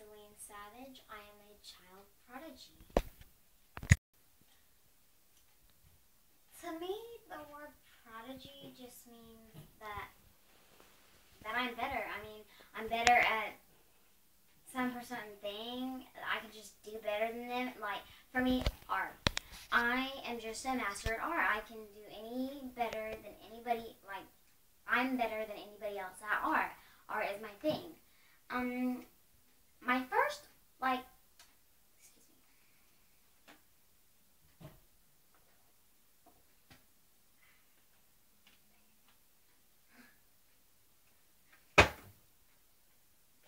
Celine Savage. I am a child prodigy. To me, the word prodigy just means that I'm better. I mean, I'm better at some certain thing. I can just do better than them. Like, for me, art. I am just a master at art. I can do any better than anybody. Like, I'm better than anybody else at art. Art is my thing. My first, excuse me.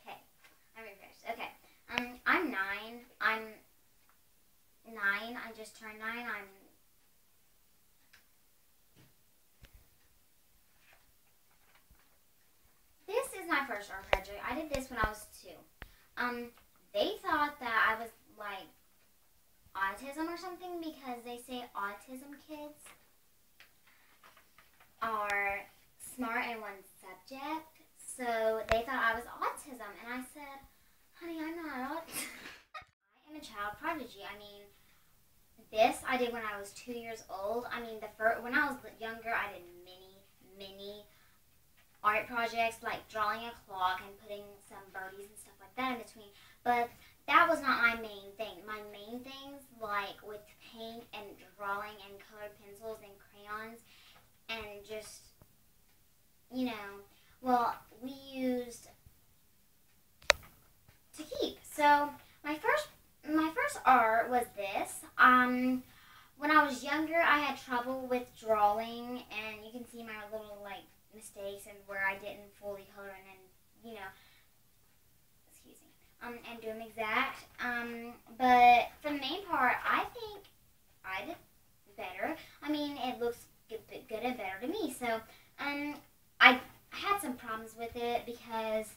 Okay, I'm refreshed. Okay, I'm 9. I'm 9. I just turned 9. This is my first art project. I did this when I was 2. They thought that I was like autism or something because they say autism kids are smart in one subject. So they thought I was autism, and I said, honey, I'm not autism. I am a child prodigy. I mean, this I did when I was 2 years old. I mean, when I was younger, I did many art projects, like drawing a clock and putting some birdies and stuff like that in between. But that was not my main thing. My main things, like with paint and drawing and colored pencils and crayons and just, well, we used to keep. So my first art was this. When I was younger, I had trouble with drawing, and you can see my little mistakes and where I didn't fully color and excuse me, and do them exact. But for the main part, I think I did better. I mean, it looks good and better to me. So, I had some problems with it because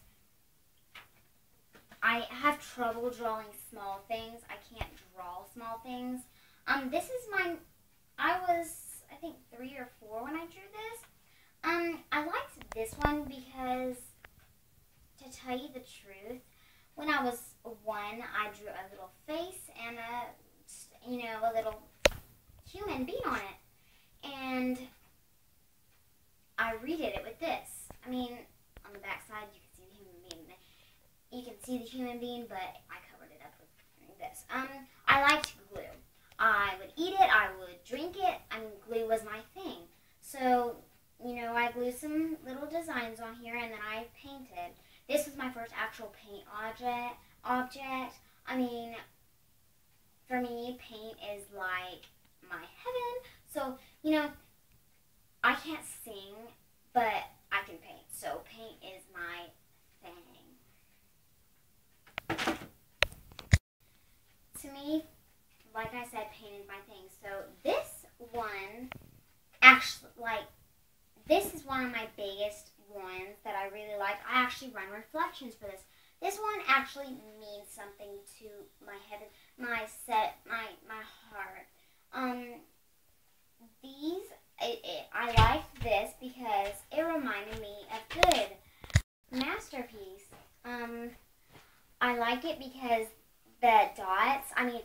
I have trouble drawing small things. I can't draw small things. This is I was, I think, 3 or 4 when I drew this. I liked this one because, to tell you the truth, when I was 1, I drew a little face and a little human being on it. And I redid it with this. I mean, on the back side, you can see the human being. You can see the human being, but I covered it up with this. I liked glue. I would eat it. I would drink it. I mean, glue was my thing. So, I glued some little designs on here, and then I painted. This was my first actual paint object. I mean, for me, paint is like my heaven. So, I can't sing, but I can paint. So, paint is my thing. To me, like I said, paint is my thing. So, this one, actually, this is one of my biggest ones that I really like. I actually run reflections for this. This one actually means something to my heaven, my heart. I like this because it reminded me of good masterpiece. I like it because the dots, I mean,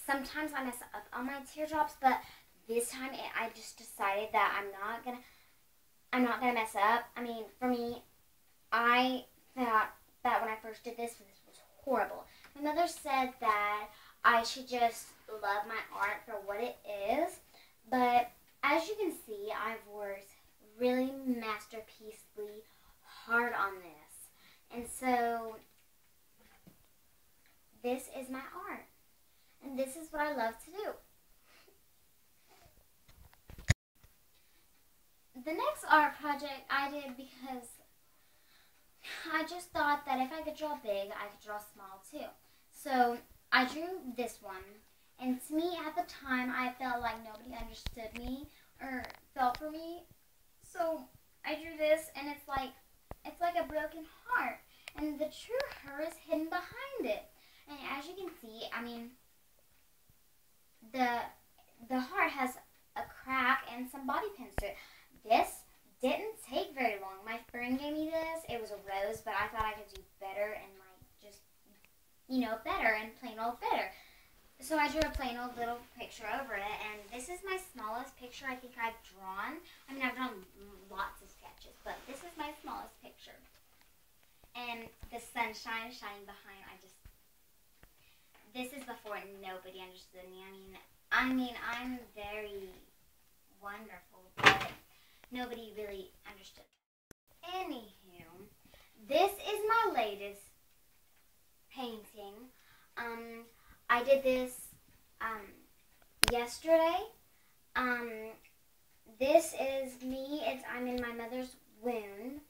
sometimes I mess up on my teardrops, but this time I just decided that I'm not gonna mess up. I mean, for me, I thought that when I first did this was horrible. My mother said that I should just love my art for what it is, but as you can see, I've worked really masterpiecely hard on this. And so, this is my art. And this is what I love to do. The next art project I did because I just thought that if I could draw big, I could draw small too. So I drew this one, and to me at the time, I felt like nobody understood me or felt for me. So I drew this, and it's like a broken heart, and the true her is hidden behind it. And as you can see, I mean, the heart has a crack and some body pins to it. This didn't take very long. My friend gave me this. It was a rose, but I thought I could do better and just better and plain old better. So I drew a plain old little picture over it, and this is my smallest picture I think I've drawn. I mean, I've drawn lots of sketches, but this is my smallest picture. And the sunshine is shining behind. This is before nobody understood me. I mean, I'm very wonderful, but nobody really understood. Anywho, this is my latest painting. I did this yesterday. This is me. I'm in my mother's womb.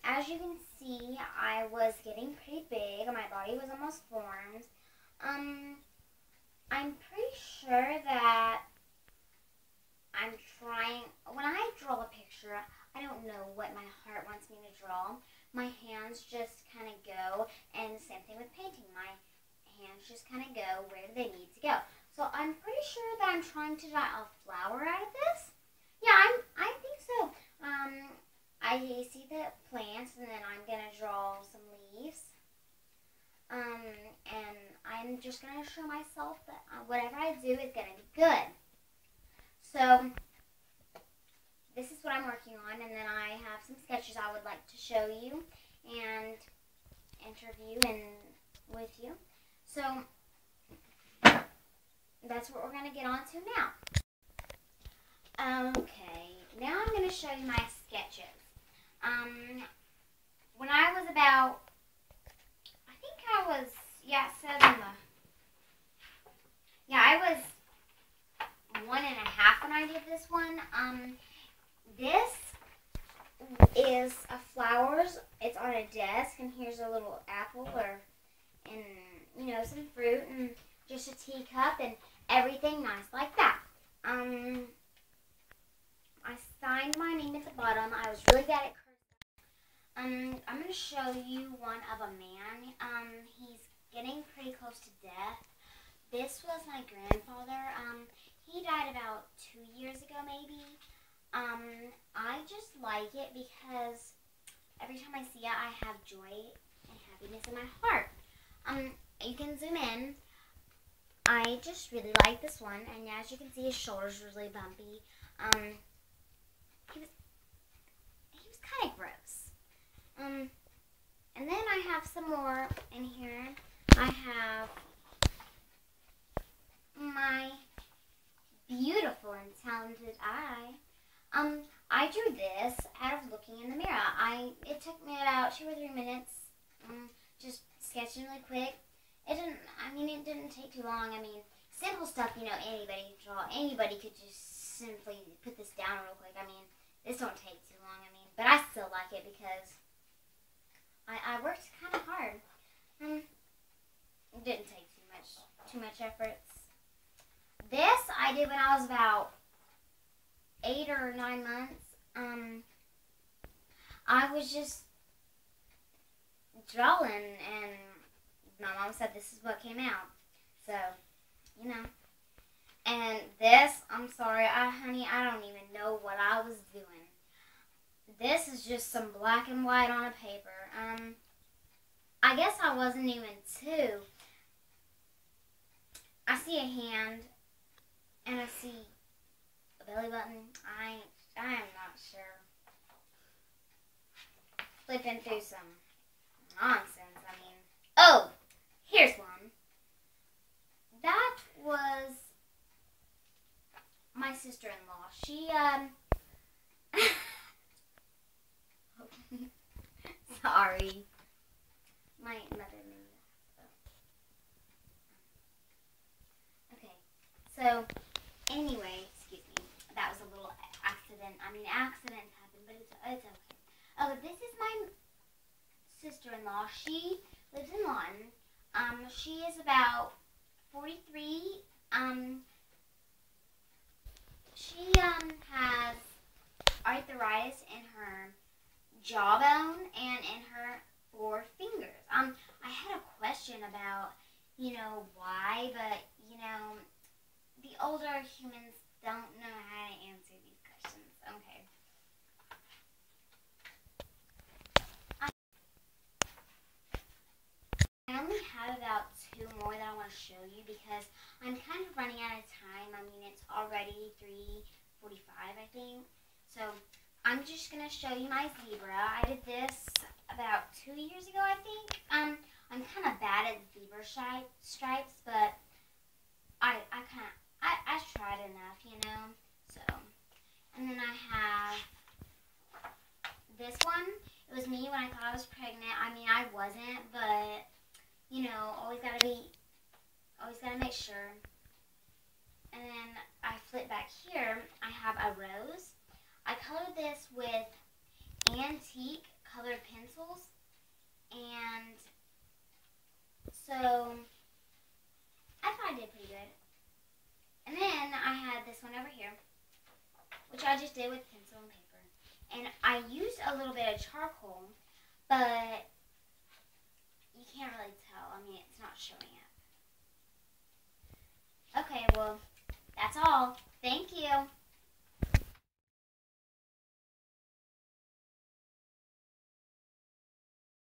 As you can see, I was getting pretty big. My body was almost formed. I'm pretty sure that when I draw a picture, I don't know what my heart wants me to draw. My hands just kind of go, and same thing with painting. My hands just kind of go where they need to go. So I'm pretty sure that I'm trying to draw a flower out of this. Yeah, I think so. I see the plants, and then I'm going to draw some leaves. And I'm just going to show myself that whatever I do is going to be good. So, this is what I'm working on, and then I have some sketches I would like to show you and interview with you. So, that's what we're going to get on to now. Okay, now I'm going to show you my sketches. When I was about, I was 1.5 when I did this one. This is a flowers. It's on a desk, and here's a little apple and some fruit and just a teacup and everything nice like that. I signed my name at the bottom. I was really bad at cursing. I'm going to show you one of a man. He's getting pretty close to death. This was my grandfather. He died about 2 years ago, maybe. I just like it because every time I see it, I have joy and happiness in my heart. You can zoom in. I just really like this one, and as you can see, his shoulder's really bumpy. He was kind of gross. And then I have some more in here. I have my beautiful and talented eye. I drew this out of looking in the mirror. It took me about 2 or 3 minutes, just sketching really quick. It didn't take too long. Simple stuff, anybody could draw. Anybody could just simply put this down real quick. This don't take too long, but I still like it because I worked kind of hard. It didn't take too much efforts. This I did when I was about 8 or 9 months. I was just drawing, and my mom said this is what came out. So, And this, I'm sorry, honey, I don't even know what I was doing. This is just some black and white on a paper. I guess I wasn't even 2. I see a hand, and I see a belly button. I am not sure. Flipping through some nonsense. Oh, here's one. That was my sister-in-law. She, sorry. My mother knew that. Okay, so, anyway, excuse me. That was a little accident. Accidents happen, but it's okay. Oh, this is my sister-in-law. She lives in Lawton. She is about 43. She has arthritis in her jawbone and in her 4 fingers. I had a question about, why, but, the older humans don't know how to answer these questions. Okay. I only have show you because I'm kind of running out of time. I mean, it's already 3:45, I think. So I'm just going to show you my zebra. I did this about 2 years ago, I think. I'm kind of bad at zebra stripes, but I tried enough, you know. So, and then I have this one. It was me when I thought I was pregnant. I mean, I wasn't, but you know, always gotta make sure. And then I flip back here. I have a rose. I colored this with antique colored pencils, and so I thought I did pretty good. And then I had this one over here, which I just did with pencil and paper. And I used a little bit of charcoal, but you can't really tell. I mean, it's not showing up. Okay, well, that's all. Thank you.